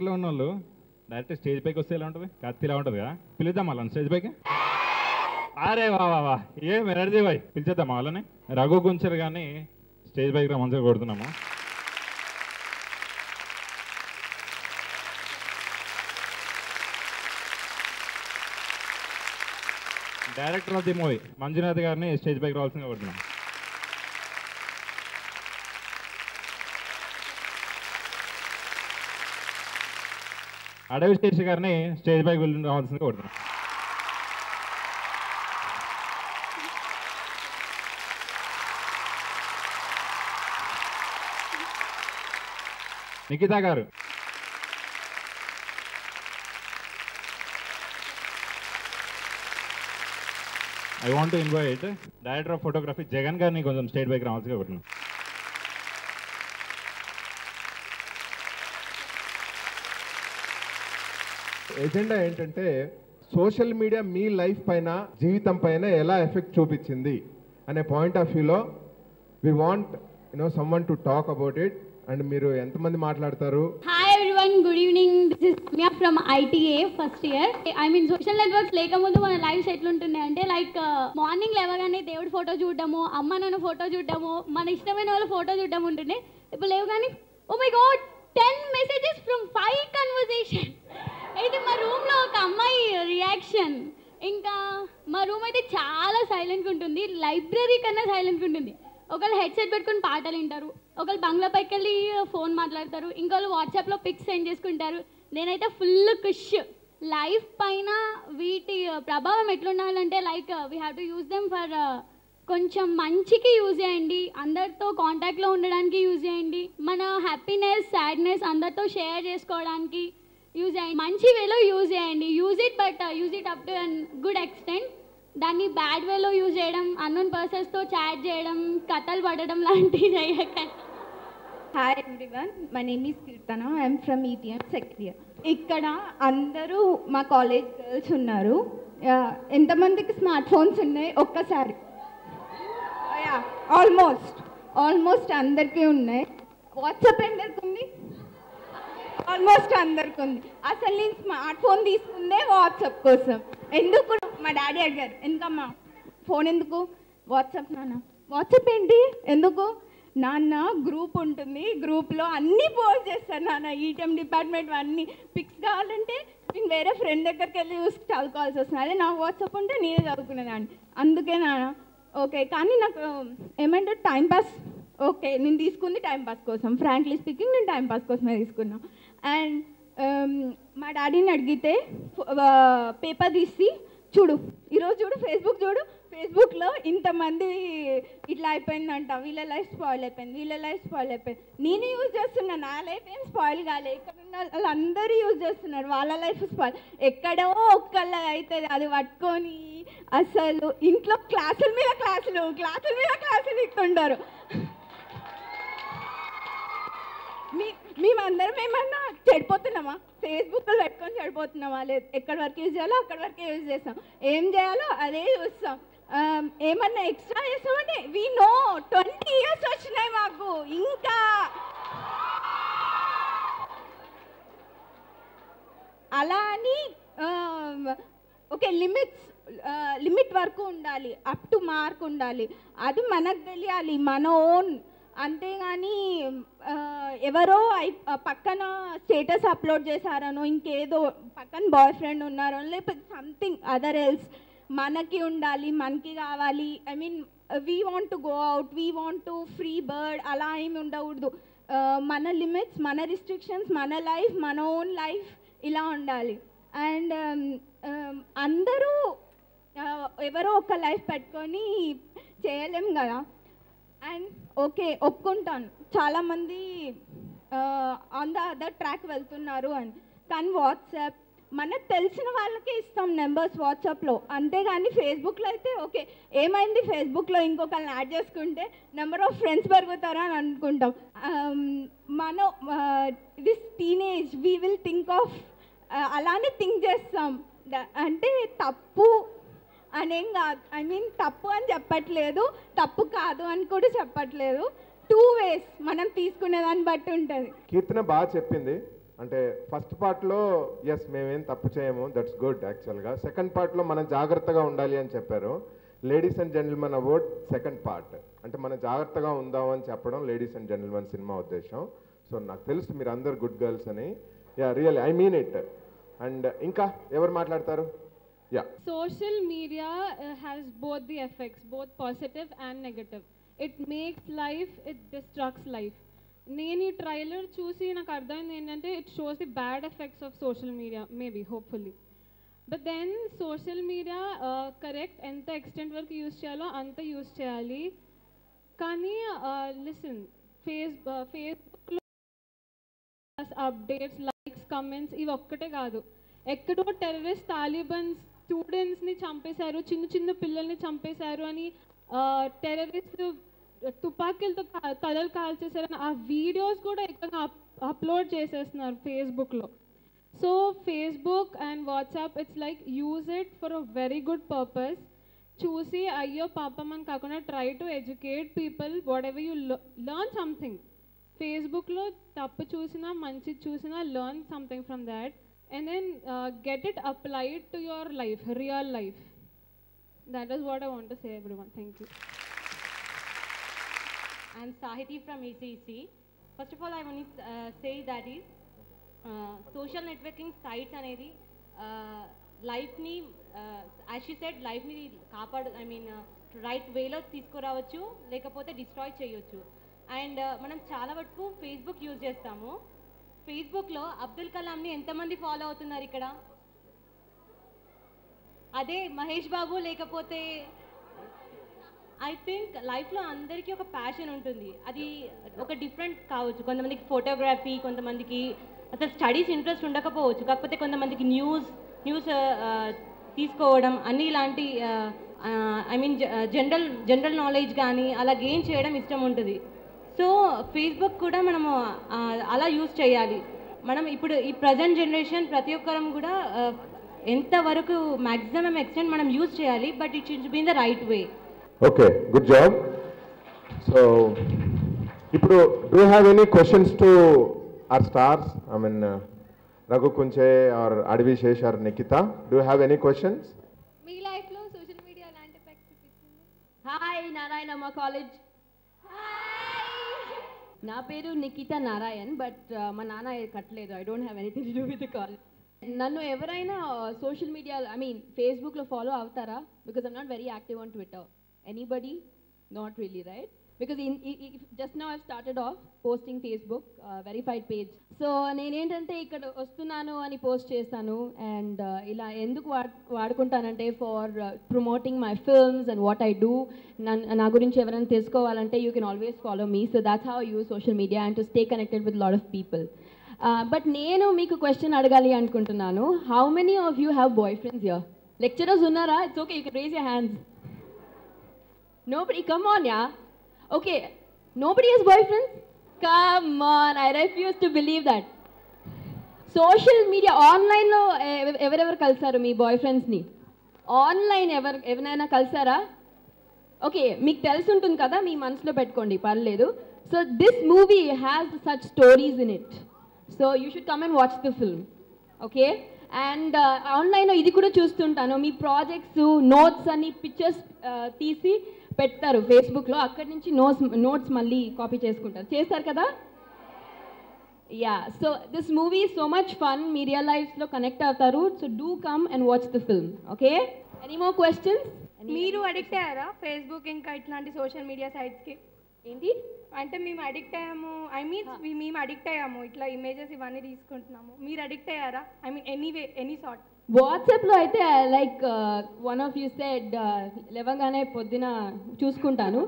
క్యారెక్టర్లో ఉన్న వాళ్ళు డైరెక్ట్ స్టేజ్ పైకి వస్తే ఎలా ఉంటుంది? కత్తిలా ఉంటుంది కదా, పిలుద్దాం వాళ్ళని స్టేజ్ పైకి. అరే వా వా వా, ఏం ఎనర్జీ బాయ్, పిలిచేద్దాం వాళ్ళని. రఘు గుంచర్ కానీ స్టేజ్ పైకి రా, మంచిగా కొడుతున్నాము. Director of the movie Manjunath గారిని స్టేజ్ పైకి రావాల్సిందిగా కొడుతున్నాం. అడవి శేషి గారిని స్టేజ్ పైకి వెళ్ళి రావాల్సిందిగా కొడుతున్నాం. నిఖిత గారు, I want to invite director of photography Jagan గారిని కొంచెం స్టేజ్ పైకి రావాల్సిందిగా కొడుతున్నాం. ఎజెండా ఏంటంటే సోషల్ మీడియా మీ లైఫ్ పైన, జీవితం పైన ఎలా ఎఫెక్ట్ చూపించింది అనే పాయింట్ ఆఫ్ వ్యూలో we want someone to talk about it. And మీరు ఎంతమంది మాట్లాడతారు? Hi everyone, good evening. This is Ramya from ITA first year. I mean social networks లేకముందు మన లైఫ్స్ ఎట్లుంటున్నాయి అంటే లైక్ మార్నింగ్ లేవగానే దేవుడి ఫోటో చూడడము, అమ్మ నాన్న ఫోటో చూడడము, మన ఇష్టమైన వాళ్ళ ఫోటో చూడడం ఉంటుండే. ఇప్పుడు లేవగానే oh my god 10 messages from 5 conversation. అయితే మా రూమ్లో ఒక అమ్మాయి రియాక్షన్, ఇంకా మా రూమ్ అయితే చాలా సైలెంట్గా ఉంటుంది, లైబ్రరీ కన్నా సైలెంట్గా ఉంటుంది. ఒకళ్ళు హెడ్సెట్ పెట్టుకుని పాటలు వింటారు, ఒకళ్ళు బంగ్లా పైకి వెళ్ళి ఫోన్ మాట్లాడతారు, ఇంకోళ్ళు వాట్సాప్లో పిక్స్ సెండ్ చేసుకుంటారు. నేనైతే ఫుల్ ఖుష్. లైఫ్ పైన వీటి ప్రభావం ఎట్లుండాలంటే like we have to use them for కొంచెం మంచికి యూజ్ చేయండి, అందరితో కాంటాక్ట్లో ఉండడానికి యూజ్ చేయండి, మన హ్యాపీనెస్ సాడ్నెస్ అందరితో షేర్ చేసుకోవడానికి యూజ్ చేయండి, మంచి వేలో యూజ్ చేయండి. Use it, but use it up to an good extent. దాన్ని బ్యాడ్ వేలో యూజ్ చేయడం, అన్నోన్ పర్సన్స్తో చాట్ చేయడం, కథలు పడడం లాంటివి చేయకండి. Hi everyone, my name is Keerthana. I'm from ETM second year. ఇక్కడ అందరూ మా కాలేజ్ గర్ల్స్ ఉన్నారు. ఎంతమందికి స్మార్ట్ ఫోన్స్ ఉన్నాయి ఒక్కసారి? ఆల్మోస్ట్ అందరికీ ఉన్నాయి. వాట్సాప్ ఎందరికి ఉంది? ఆల్మోస్ట్ అందరికి ఉంది. అసలు నేను స్మార్ట్ ఫోన్ తీసుకుందే వాట్సాప్ కోసం. ఎందుకు? మా డాడీ అడిగారు, ఎందుకమ్మా ఫోన్ ఎందుకు? వాట్సాప్. నాన్న వాట్సాప్ ఏంటి? ఎందుకు? నాన్న గ్రూప్ ఉంటుంది, గ్రూప్లో అన్నీ పోస్ట్ చేస్తాను నాన్న, ETM డిపార్ట్మెంట్ అన్నీ పిక్స్ కావాలంటే నేను వేరే ఫ్రెండ్ దగ్గరికి వెళ్ళి చూసి చదువుకోవాల్సి వస్తుంది. అదే నాకు వాట్సాప్ ఉంటే నేనే చదువుకునేదాన్ని. అందుకే నాన్న. ఓకే, కానీ నాకు ఏమంటే టైంపాస్. ఓకే, నేను తీసుకుంది టైంపాస్ కోసం. ఫ్రాంక్లీ స్పీకింగ్ నేను టైంపాస్ కోసమే తీసుకున్నాను. అండ్ మా డాడీని అడిగితే పేపర్ తీసి చూడు, ఈరోజు చూడు, ఫేస్బుక్ చూడు, ఫేస్బుక్లో ఇంతమంది ఇట్లా అయిపోయిందంట, వీళ్ళ లైఫ్ స్పాయిల్ అయిపోయింది, వీళ్ళ లైఫ్ స్పాయిల్ అయిపోయింది. నేను యూజ్ చేస్తున్నా, నా లైఫ్ ఏం స్పాయిల్ కాలే. ఇక్కడ ఉన్న వాళ్ళందరూ యూజ్ చేస్తున్నారు, వాళ్ళ లైఫ్ స్పాయిల్. ఎక్కడో ఒక్కళ్ళ అవుతుంది, అది పట్టుకొని అసలు ఇంట్లో క్లాసుల మీద క్లాసులు ఇస్తుంటారు. మేమందరం ఏమన్నా చెడిపోతున్నామా? ఫేస్బుక్లో పెట్టుకొని చెడిపోతున్నామా? లేదు, ఎక్కడి వరకు యూజ్ చేయాలో అక్కడి వరకే యూజ్ చేస్తాం, ఏం చేయాలో అదే చూస్తాం. ఏమన్నా ఎక్స్ట్రా చేస్తామంటే వీ నో 20 years వచ్చినాయి మాకు. ఇంకా అలా అని ఓకే, లిమిట్ వరకు ఉండాలి, అప్ టు మార్క్ ఉండాలి. అది మనకు తెలియాలి, మన ఓన్. అంతేగాని ఎవరో పక్కన స్టేటస్ అప్లోడ్ చేశారనో, ఇంకేదో పక్కన బాయ్ ఫ్రెండ్ ఉన్నారో, లేకపోతే సంథింగ్ అదర్ ఎల్స్ మనకి ఉండాలి, మనకి కావాలి. I mean we want to go out, we want to free bird, అలా ఏమి ఉండకూడదు. మన లిమిట్స్, మన రిస్ట్రిక్షన్స్, మన లైఫ్, మన ఓన్ లైఫ్ ఇలా ఉండాలి. అండ్ అందరూ ఎవరో ఒక లైఫ్ పెట్టుకొని చేయలేం కదా. అండ్ ఓకే, ఒప్పుకుంటాను చాలామంది ఆన్ ద అదర్ ట్రాక్ వెళ్తున్నారు అని. కానీ వాట్సాప్ మనకు తెలిసిన వాళ్ళకే ఇస్తాం నెంబర్స్ వాట్సాప్లో, అంతేగాని ఫేస్బుక్లో అయితే ఓకే ఏమైంది, ఫేస్బుక్లో ఇంకొకరిని యాడ్ చేసుకుంటే నెంబర్ ఆఫ్ ఫ్రెండ్స్ పెరుగుతారా అని అనుకుంటాం. మనం this teenage we will think of, అలానే థింక్ చేస్తాం. అంటే తప్పు అనేం కాదు, ఐ మీన్ తప్పు అని చెప్పట్లేదు, తప్పు కాదు అని కూడా చెప్పట్లేదు. 2 ways మనం తీసుకునే దాన్ని బట్టి ఉంటుంది. కీర్తన బాగా చెప్పింది. అంటే ఫస్ట్ పార్ట్లో ఎస్ మేమేం తప్పు చేయము, దట్స్ గుడ్ యాక్చువల్గా. సెకండ్ పార్ట్లో మనం జాగ్రత్తగా ఉండాలి అని చెప్పారు. Ladies and gentlemen award second part, అంటే మనం జాగ్రత్తగా ఉందామని చెప్పడం లేడీస్ అండ్ జెంటిల్మెన్ సినిమా ఉద్దేశం. సో నాకు తెలుసు మీరు అందరు గుడ్ గర్ల్స్ అని. Yeah really I mean it. And ఇంకా ఎవరు మాట్లాడతారు? Yeah. Social media has both the effects, both positive and negative. It makes life, it destructs life. నేను ఈ ట్రైలర్ చూసి నాకు అర్థమైంది ఏంటంటే it shows the bad effects of social media maybe hopefully. But then social media correct ఎంత extent వరకు use చేయాలో అంత యూజ్ చేయాలి. కానీ లిసన్, ఫేస్బుక్లో అప్డేట్స్, లైక్స్, కమెంట్స్ ఇవి ఒక్కటే కాదు. ఎక్కడో టెర్రరిస్ట్ తాలిబాన్ స్టూడెంట్స్ని చంపేశారు, చిన్న చిన్న పిల్లల్ని చంపేశారు అని టెర్రరిస్ట్ తుపాకీలతో తలలు కాల్చేశారని ఆ వీడియోస్ కూడా ఎక్కువగా అప్లోడ్ చేసేస్తున్నారు ఫేస్బుక్లో. So Facebook and WhatsApp it's like use it for a very good purpose. చూసి అయ్యో పాపం అని కాకుండా try to educate people what ever you learn something. ఫేస్బుక్లో తప్పు చూసినా మంచి చూసినా learn something from that and then get it applied to your life, real life. That is what I want to say, everyone. Thank you. I'm Sahiti from ECEC. First of all, I want to say that is social networking sites anedi life ni as she said life ni kaapadu, I mean right way lo తీసుకురావచ్చు లేకపోతే destroy చేయొచ్చు. And మనం చాలా వరకు Facebook use చేస్తాము. ఫేస్బుక్లో అబ్దుల్ కలాంని ఎంతమంది follow అవుతున్నారు ఇక్కడ? అదే మహేష్ బాబు లేకపోతే ఐ థింక్ లైఫ్లో అందరికీ ఒక ప్యాషన్ ఉంటుంది. అది ఒక డిఫరెంట్ కావచ్చు. కొంతమందికి ఫోటోగ్రఫీ, కొంతమందికి అసలు స్టడీస్ ఇంట్రెస్ట్ ఉండకపోవచ్చు. కాకపోతే కొంతమందికి న్యూస్ తీసుకోవడం అన్ని ఇలాంటి ఐ మీన్ జనరల్ నాలెడ్జ్ కానీ అలా గెయిన్ చేయడం ఇష్టం ఉంటుంది. సో ఫేస్బుక్ కూడా మనము అలా యూజ్ చేయాలి. మనం ఇప్పుడు ఈ ప్రజెంట్ జనరేషన్ ప్రతి ఒక్కరం కూడా ఎంతవరకు మ్యాక్సిమం ఎక్స్టెంట్ మనం యూజ్ చేయాలి, but it should be in the right way. Okay, good job. So ఇప్పుడు do have any questions to our stars? I mean, Raghu Kunche or Advi Shesh or Nikita, do you have any questions? Me life లో social media ఎలాంటి effect చూపిస్తుంది? Hi Narayana మా college. నా పేరు Nikita Narayan, but మా నాన్న కట్టలేదు. I don't have anything to do with the college. నన్ను ఎవరైనా సోషల్ మీడియా ఐ మీన్ ఫేస్బుక్లో ఫాలో అవుతారా? Because I'm not very active on Twitter. Anybody? Not really, right? Because just now I've started off posting Facebook verified page. So నేనేంటంటే ఇక్కడ వస్తున్నాను అని post చేస్తాను. And ఇలా ఎందుకు వాడుకుంటానంటే for promoting my films and what I do. నా గురించి ఎవరైనా తెలుసుకోవాలంటే you can always follow me. So that's how I use social media and to stay connected with lot of people. But నేను మీకు క్వశ్చన్ అడగాలి అనుకుంటున్నాను. How many of you have boyfriends here? Lecturers ఉన్నారా? It's okay, you can raise your hands. Nobody? Come on, yeah. Okay, nobody has boyfriends? Come on, I refuse to believe that. Social media ఆన్లైన్లో ఎవరెవరు కలిసారు మీ bye ఫ్రెండ్స్ని? Online ఎవరైనా కలిసారా? Okay, మీకు తెలిసి ఉంటుంది కదా, మీ మనసులో పెట్టుకోండి, పర్లేదు. So this movie has such stories in it. So you should come and watch the film. Okay, and ఆన్లైన్లో ఇది కూడా చూస్తుంటాను, మీ ప్రాజెక్ట్స్ నోట్స్ అని పిక్చర్స్ తీసి పెడతారు ఫేస్బుక్లో. అక్కడి నుంచి నోట్స్ మళ్ళీ కాపీ చేసుకుంటారు, చేస్తారు కదా? Yeah, so this movie so much fun. Me real లైఫ్లో కనెక్ట్ అవుతారు. So do come and watch the film. Okay, any more questions? మీరు అడిక్ట్ అయ్యారా ఫేస్బుక్ ఇంకా ఇట్లాంటి సోషల్ మీడియా సైట్స్కి? ఏంటి అంటే మేము అడిక్ట్ అయ్యాము, ఐ మీన్ మేము అడిక్ట్ అయ్యాము, ఇట్లా ఇమేజెస్ ఇవన్నీ తీసుకుంటున్నాము. మీరు అడిక్ట్ అయ్యారా? I mean anyway, any sort. వాట్సాప్లో అయితే like one of you said లేవగానే పొద్దున చూసుకుంటాను.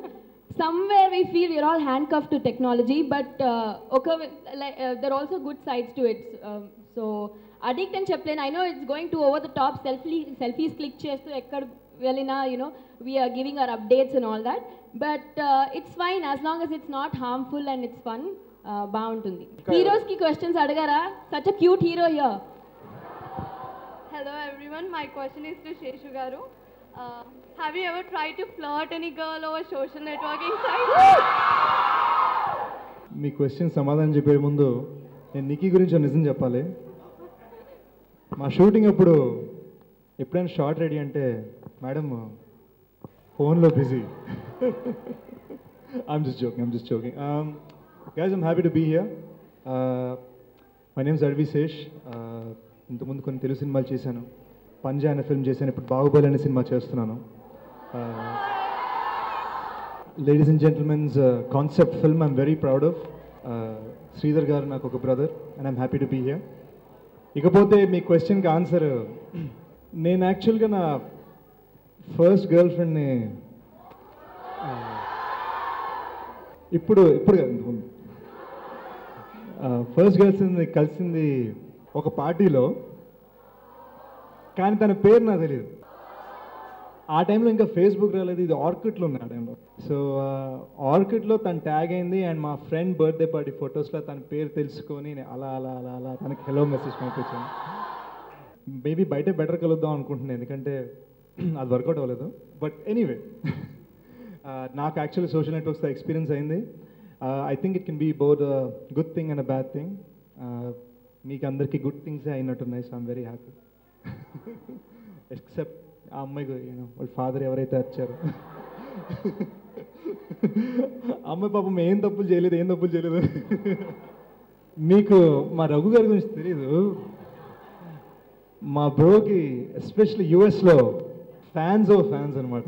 somewhere we feel we're all handcuffed to technology, but there are also good sides to it. So addict and చెప్పలేను. I know it's going to over the top, selfies click చేస్తూ ఎక్కడ వెళ్ళినా, you know, we are giving our updates and all that, but it's fine as long as it's not harmful and it's fun. బాగుంటుంది. Heroes కి questions అడగారా? such a cute hero here. Hello everyone, my question is to Sheshu Garu. Have you ever tried to flirt any girl over social networking sites? Me question సమాధానం చెప్పే ముందు నేను నిక్కీ గురించి ఒక నిజం చెప్పాలి. మా షూటింగ్ అప్పుడు ఎప్పుడైనా షార్ట్ రెడీ అంటే మేడం ఫోన్లో busy. I'm just joking. Guys, I'm happy to be here. My name is Arvi Sesh. ఇంతకుముందు కొన్ని తెలుగు సినిమాలు చేశాను. పంజా అనే ఫిల్మ్ చేశాను. ఇప్పుడు బాహుబలి అనే సినిమా చేస్తున్నాను. Ladies and gentlemens concept film I'm very proud of. Sridhar garu నాకు ఒక brother and I'm happy to be here. ఇకపోతే మీ క్వశ్చన్కి ఆన్సర్, నేను యాక్చువల్గా నా ఫస్ట్ గర్ల్ ఫ్రెండ్ని ఇప్పుడు ఫస్ట్ కలిసింది ఒక పార్టీలో, కానీ తన పేరు నాకు తెలియదు. ఆ టైంలో ఇంకా ఫేస్బుక్ రాలేదు, ఇది ఆర్కిడ్లో ఉంది ఆ టైంలో. సో ఆర్కిడ్లో తను ట్యాగ్ అయింది అండ్ మా ఫ్రెండ్ బర్త్డే పార్టీ ఫొటోస్లో తన పేరు తెలుసుకొని అలా అలా అలా అలా తనకి హెలో మెసేజ్ పంపించాను. మేబీ బయట బెటర్ కలుద్దాం అనుకుంటున్నాను, ఎందుకంటే అది వర్కౌట్ అవ్వలేదు. బట్ ఎనీవే, నాకు యాక్చువల్లీ సోషల్ నెట్వర్క్స్తో ఎక్స్పీరియన్స్ అయింది. I think it can be both good thing and a bad thing. మీకు అందరికీ గుడ్ థింగ్సే అయినట్టున్నాయి, so I'm very happy. Except ఆ అమ్మాయికి వాళ్ళ ఫాదర్ ఎవరైతే వచ్చారో, అమ్మాయి పాపం ఏం తప్పులు చేయలేదు. మీకు మా రఘు గారి గురించి తెలీదు. మా బ్రోకి ఎస్పెషల్లీ యూఎస్లో ఫ్యాన్స్ అనమాట.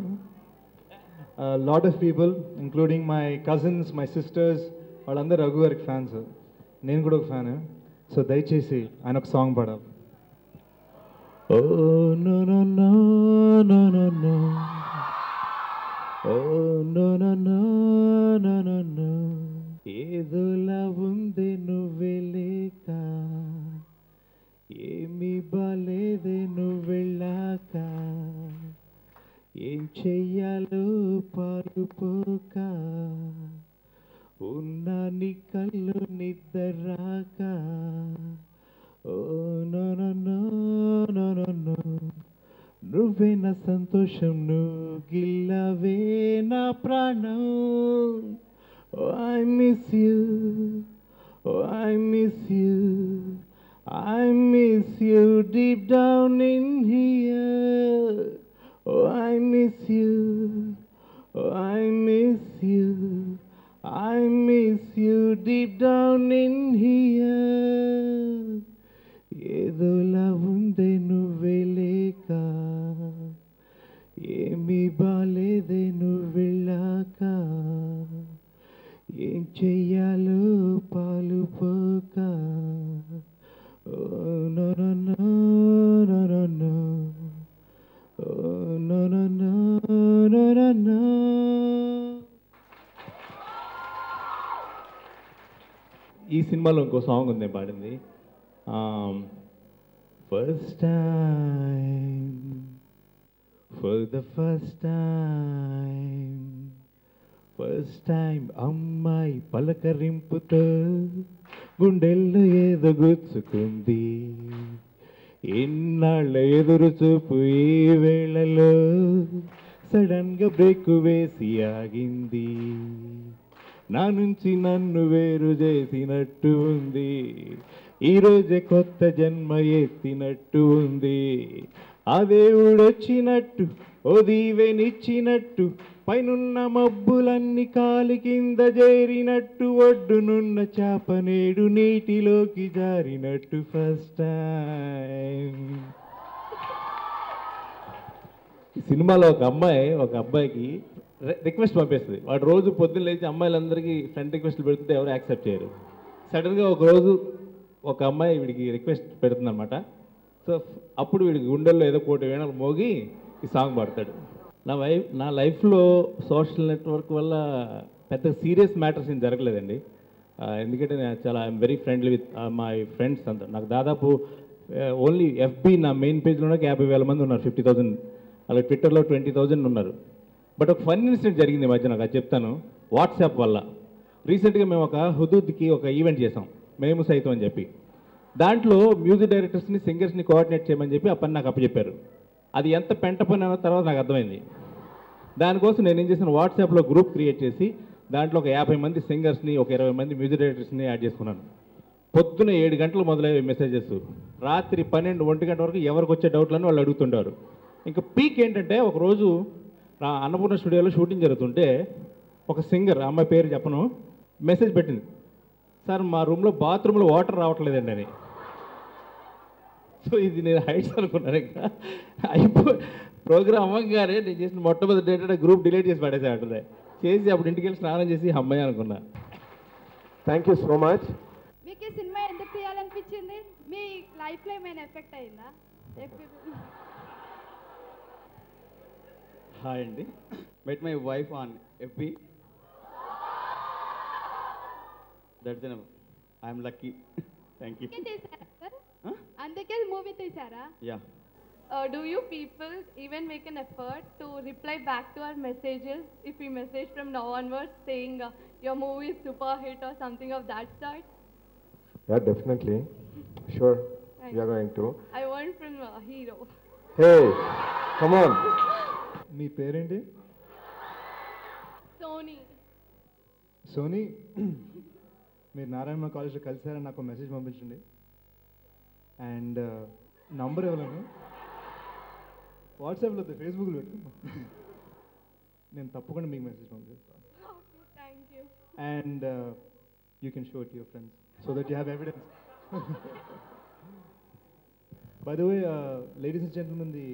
Lot of people including my cousins, my sisters, వాళ్ళందరూ రఘు గారికి ఫ్యాన్స్. నేను కూడా ఒక ఫ్యాన్. సో దయచేసి ఆయన ఒక సాంగ్ పాడాలి. Oh no no no no no no. Oh no no no no no no. ఏదోలా ఉంది నువ్వే లేక, ఏమీ బాలేదే నువ్వెళ్ళాక, ఏం చెయ్యాలో పాలుపోక, ఉన్నా నీ కళ్ళు నిద్రాక. Oh no no no no no no. నువ్వే నా సంతోషం, నువ్వు గిల్లవే నా ప్రాణం. Oh I miss you, oh I miss you, I miss you deep down in here. Oh I miss you, oh I miss you, I miss you deep down in here. ఏదోలా ఉందే నువ్వే లేక, ఏమీ బాలేదే నువ్వెళ్ళాక, ఏం చెయ్యాలో పాలుపోక. Oh no no no no no no. Oh no no no no no no. ఈ సినిమాలో ఇంకో సాంగ్ ఉంది పాడింది. First time, for the first time, అమ్మాయి పలకరింపుతో గుండెల్లో ఏదో గుచ్చుకుంది. ఎన్నాళ్ళ ఎదురు చూపు ఈ వేళలో సడన్గా బ్రేక్ వేసి ఆగింది. నా నుంచి నన్ను వేరు చేసినట్టు ఉంది, ఈరోజే కొత్త జన్మ ఎత్తినట్టు ఉంది. ఆ దేవుడు వచ్చినట్టు, ఓ దీవెనిచ్చినట్టు, పైనున్న మబ్బులన్నీ కాలి కింద చేరినట్టు, ఒడ్డునున్న చేప నేడు నీటిలోకి జారినట్టు. First time. ఈ సినిమాలో ఒక అబ్బాయికి రిక్వెస్ట్ పంపిస్తుంది. వాడు రోజు పొద్దున్న లేచి అమ్మాయిలందరికీ ఫ్రెండ్ రిక్వెస్ట్లు పెడుతుంటే ఎవరు యాక్సెప్ట్ చేయరు. సడన్గా ఒకరోజు ఒక అమ్మాయి వీడికి రిక్వెస్ట్ పెడుతుందన్నమాట. సో అప్పుడు వీడికి గుండెల్లో ఏదో కోటి వేణాలు మోగి ఈ సాంగ్ పాడతాడు. నా లైఫ్లో సోషల్ నెట్వర్క్ వల్ల పెద్ద సీరియస్ మ్యాటర్స్ ఏం జరగలేదండి. ఎందుకంటే నేను చాలా I'm very friendly with my friends అంతా. నాకు దాదాపు ఓన్లీ ఎఫ్బి నా మెయిన్ పేజ్లోనే 50,000 మంది ఉన్నారు, 50,000. అలాగే ట్విట్టర్లో 20,000 ఉన్నారు. బట్ ఒక ఫన్ ఇన్సిడెంట్ జరిగింది ఈ మధ్య, నాకు అది చెప్తాను. వాట్సాప్ వల్ల రీసెంట్గా మేము ఒక హుదూద్కి ఒక ఈవెంట్ చేసాం, మేము సైతం అని చెప్పి. దాంట్లో మ్యూజిక్ డైరెక్టర్స్ని, సింగర్స్ని కోఆర్డినేట్ చేయమని చెప్పి ఆ పని నాకు అప్పచెప్పారు. అది ఎంత పెంట పని అన్న తర్వాత నాకు అర్థమైంది. దానికోసం నేను ఏం చేశాను, వాట్సాప్లో గ్రూప్ క్రియేట్ చేసి దాంట్లో ఒక 50 మంది సింగర్స్ని, ఒక 20 మంది మ్యూజిక్ డైరెక్టర్స్ని యాడ్ చేసుకున్నాను. పొద్దున 7 గంటలు మొదలయ్యే మెసేజెస్, రాత్రి 12, 1 గంట వరకు ఎవరికి వచ్చే డౌట్లను వాళ్ళు అడుగుతుంటారు. ఇంకా పీక్ ఏంటంటే ఒకరోజు అన్నపూర్ణ స్టూడియోలో షూటింగ్ జరుగుతుంటే ఒక సింగర్, అమ్మాయి పేరు చెప్పను, మెసేజ్ పెట్టింది, సార్ మా రూమ్లో బాత్రూంలో వాటర్ రావట్లేదండి అని. సో ఇది నేను హైట్స్ అనుకున్నాను. ఇంకా ప్రోగ్రామ్ అవ్వగానే నేను చేసిన మొట్టమొదటి ఏంటంటే గ్రూప్ డిలీట్ చేసి పడేసా అంటుంది. చేసి అప్పుడు ఇంటికి వెళ్ళి స్నానం చేసి అమ్మాయి అనుకున్నా. Thank you so much. మీకు ఈ సినిమా ఎందుకు తీయాలనిపించింది? మీ లైఫ్లో ఏమైనా ఎఫెక్ట్ అయిందా? హాయ్ అండి, met my wife on FB. That's enough, I'm lucky. Thank you. అందుకే మూవీ తీసారా? Yeah. Do you people even make an effort to reply back to our messages if we message from now onwards saying your movie is super hit or something of that sort? Yeah, definitely. Sure. We are going to. I want from Hero. Hey, come on. మీ పేరేంటి? Sony. Sony, మీరు నారాయణ కాలేజ్లో కలిసారని నాకు message పంపించండి. And number ఇవ్వలేను, వాట్సాప్లో ఫేస్బుక్లో పెట్టుకున్నా. నేను తప్పకుండా మీకు మెసేజ్ పంపిస్తాను. Thank you. And you can show it your friends so that you have evidence. By the way, ladies and gentlemen, the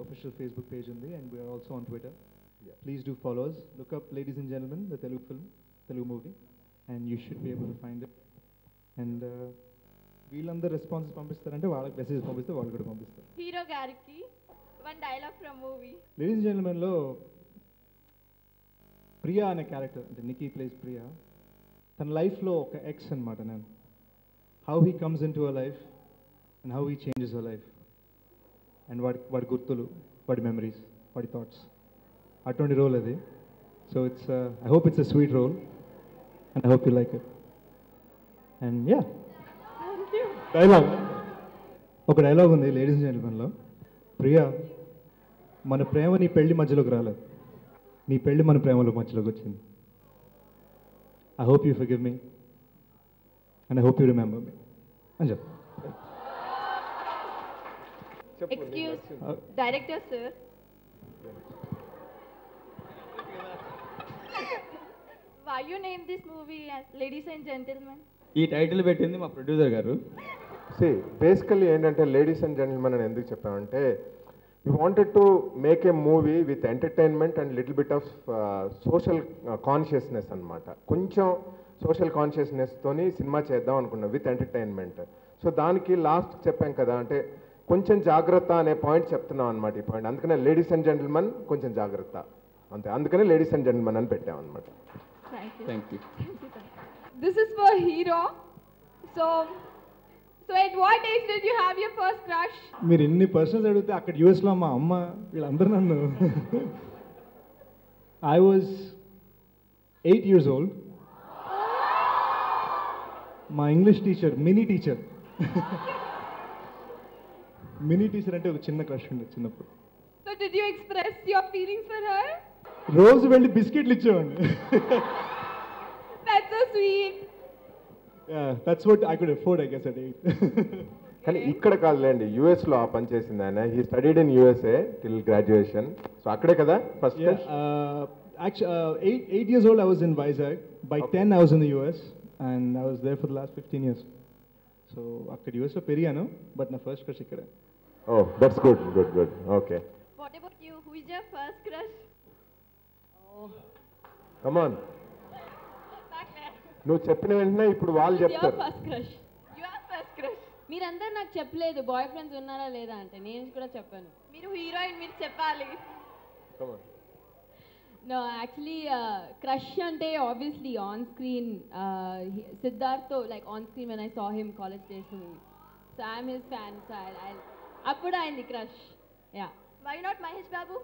official Facebook page ఉంది, and we are also on Twitter. Yeah. Please do follow us. Look up Ladies and Gentlemen, the Telugu film, Telugu movie, and you should be able to find it. And వీళ్ళందరూ responses పంపిస్తారంటే వాళ్ళకి message పంపిస్తే వాళ్ళు కూడా పంపిస్తారు. Hero గారికి one dialogue from movie. Ladies and జెంటిల్మెన్లో ప్రియా అనే క్యారెక్టర్, అంటే నికీ ప్లేస్ ప్రియా, తన లైఫ్లో ఒక ఎక్స్ అనమాట. నేను how he comes in to our life and how he changes our life, and వాడి గుర్తులు, వాడి మెమరీస్, వాడి థాట్స్, అటువంటి రోల్ అది. So it's I hope it's a sweet role and I hope you like it. And yeah, dialogue, ఒక dialogue ఉంది ladies and జెంటిల్మెన్లో, ప్రియా మన ప్రేమ నీ పెళ్లి మధ్యలోకి రాలేదు, నీ పెళ్లి మన ప్రేమలో మధ్యలోకి వచ్చింది. I hope you forgive me and I hope you remember me అని చెప్పు. Excuse director sir, why you name this movie as Ladies and Gentlemen? ఈ టైటిల్ పెట్టింది మా ప్రొడ్యూసర్ గారు. బేసికల్లీ ఏంటంటే లేడీస్ అండ్ జెంటిల్మెన్ అని ఎందుకు చెప్పామంటే, we wanted to make a movie with entertainment and little bit of social consciousness అన్నమాట. కొంచెం social కాన్షియస్నెస్తోని cinema చేద్దాం అనుకున్నాం విత్ ఎంటర్టైన్మెంట్. సో దానికి లాస్ట్ చెప్పాం కదా, అంటే కొంచెం జాగ్రత్త అనే పాయింట్ చెప్తున్నాం అనమాట. ఈ పాయింట్ అందుకనే లేడీస్ అండ్ జెంటిల్మెన్ కొంచెం జాగ్రత్త అంతే, అందుకనే లేడీస్ అండ్ జెంటిల్మెన్ అని పెట్టాం అనమాట. Thank you. This is for Hero. So at what age did you have your first crush? మీరు ఇన్ని పర్సన్స్ అడిగితే అక్కడ యూఎస్లో మా అమ్మ వీళ్ళందరూ నన్ను ఐ వాజ్ 8 years old. మా ఇంగ్లీష్ టీచర్ మినీ టీచర్ అంటే ఒక చిన్న క్రష్ ఉండే చిన్నప్పుడు. So did you express your feelings for her? రోజు వెళ్ళి బిస్కెట్లు ఇచ్చేవాడిని. That's so sweet. Yeah, that's what I could afford, I guess, at 8. కానీ ఇక్కడ కాదులేండి, యుఎస్లో ఆ పని చేసింది ఆయన. He studied in USA till graduation. So అక్కడే కదా first. Actually, 8 years old I was in Vizag. By 10 I was in the US, and I was there for the last 15 years. So అక్కడ యూఎస్లో పెరిగాను, బట్ నా first crush ఇక్కడే. Oh, that's good. Okay. What about you? Who is your first crush? Come on. నువ్వు చెప్పిన వెంటనే ఇప్పుడు వాళ్ళు చెప్తారు. First crush. Your first crush. మీరందరూ నాకు చెప్పలేదు బాయ్ ఫ్రెండ్స్ ఉన్నారా లేదా అంటే, నేను కూడా చెప్పాను. మీరు హీరోయిన్, మీరు చెప్పాలి. Come on. No, actually, crush ante obviously on screen. Siddhartho, like on screen when I saw him college days movie. So I'm his fan. So I'll appudu ayindi crush. Yeah. Why not Mahesh Babu?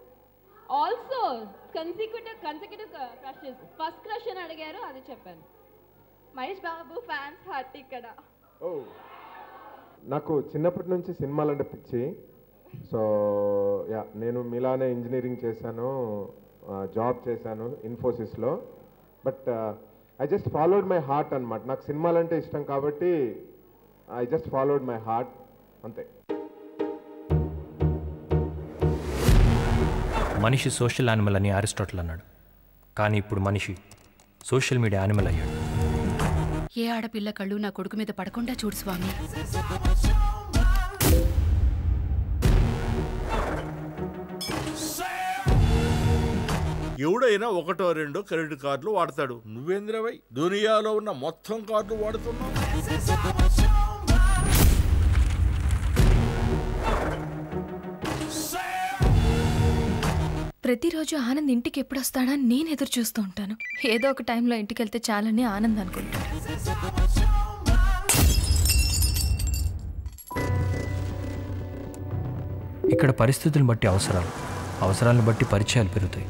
Also consecutive crushes. First crush అని అడిగారు, అది చెప్పాను. Mahesh Babu fans heart ఇక్కడ. నాకు చిన్నప్పటి నుంచి సినిమాలంటే పిచ్చి. సో యా, నేను మీలానే ఇంజనీరింగ్ చేశాను, జాబ్ చేశాను ఇన్ఫోసిస్లో. But I just followed my heart అనమాట. నాకు సినిమాలు అంటే ఇష్టం కాబట్టి I just followed my heart అంతే. మనిషి సోషల్ యానిమల్ అని అరిస్టాటిల్ అన్నాడు, కానీ ఇప్పుడు మనిషి సోషల్ మీడియా యానిమల్ అయ్యాడు. ఏ ఆడపిల్ల కళ్ళు నా కొడుకు మీద పడకుండా చూడు స్వామి. ఎవడైనా ఒకటో రెండో క్రెడిట్ కార్డులు వాడతాడు. నువ్వేంద్రవై దునియాలో ఉన్న మొత్తం కార్డులు వాడుతున్నావు. ప్రతిరోజు ఆనంద్ ఇంటికి ఎప్పుడు వస్తాడా నేను ఎదురు చూస్తూ ఉంటాను. ఏదో ఒక టైంలో ఇంటికి వెళ్తే చాలని ఆనంద్ అనుకుంటాను. ఇక్కడ పరిస్థితులను బట్టి అవసరాలను బట్టి పరిచయాలు పెరుగుతాయి.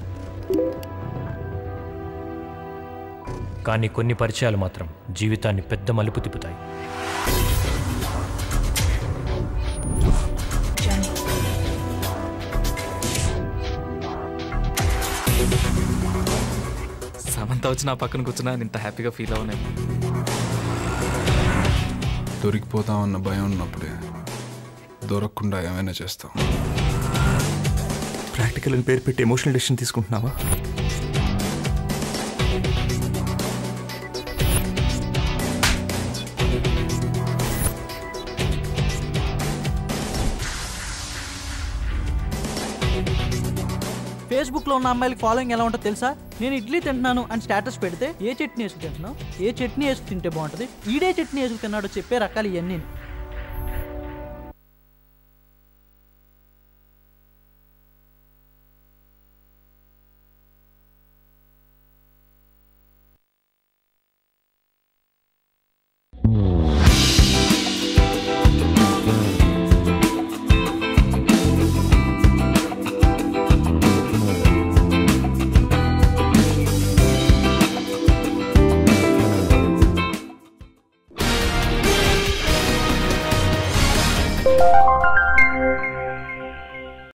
కానీ కొన్ని పరిచయాలు మాత్రం జీవితాన్ని పెద్ద మలుపు తిప్పుతాయి. సమంత వచ్చి నా పక్కన కూర్చున్నా ఇంత హ్యాపీగా ఫీల్ అవునాయి. దొరికిపోతామన్న భయం ఉన్నప్పుడే దొరకకుండా ఏమైనా చేస్తాం. ప్రాక్టికల్ అని పేరు పెట్టి ఎమోషనల్ డెసిషన్ తీసుకుంటున్నావా? ఫేస్బుక్లో ఉన్న అమ్మాయిలకి ఫాలోయింగ్ ఎలా ఉంటుందో తెలుసా? నేను ఇడ్లీ తింటున్నాను అని స్టేటస్ పెడితే ఏ చట్నీ వేసుకు తింటున్నావు, ఏ చట్నీ వేసుకు తింటే బాగుంటుంది, ఈడే చట్నీ వేసుకు తిన్నాడో చెప్పే రకాలు ఇవన్నీ.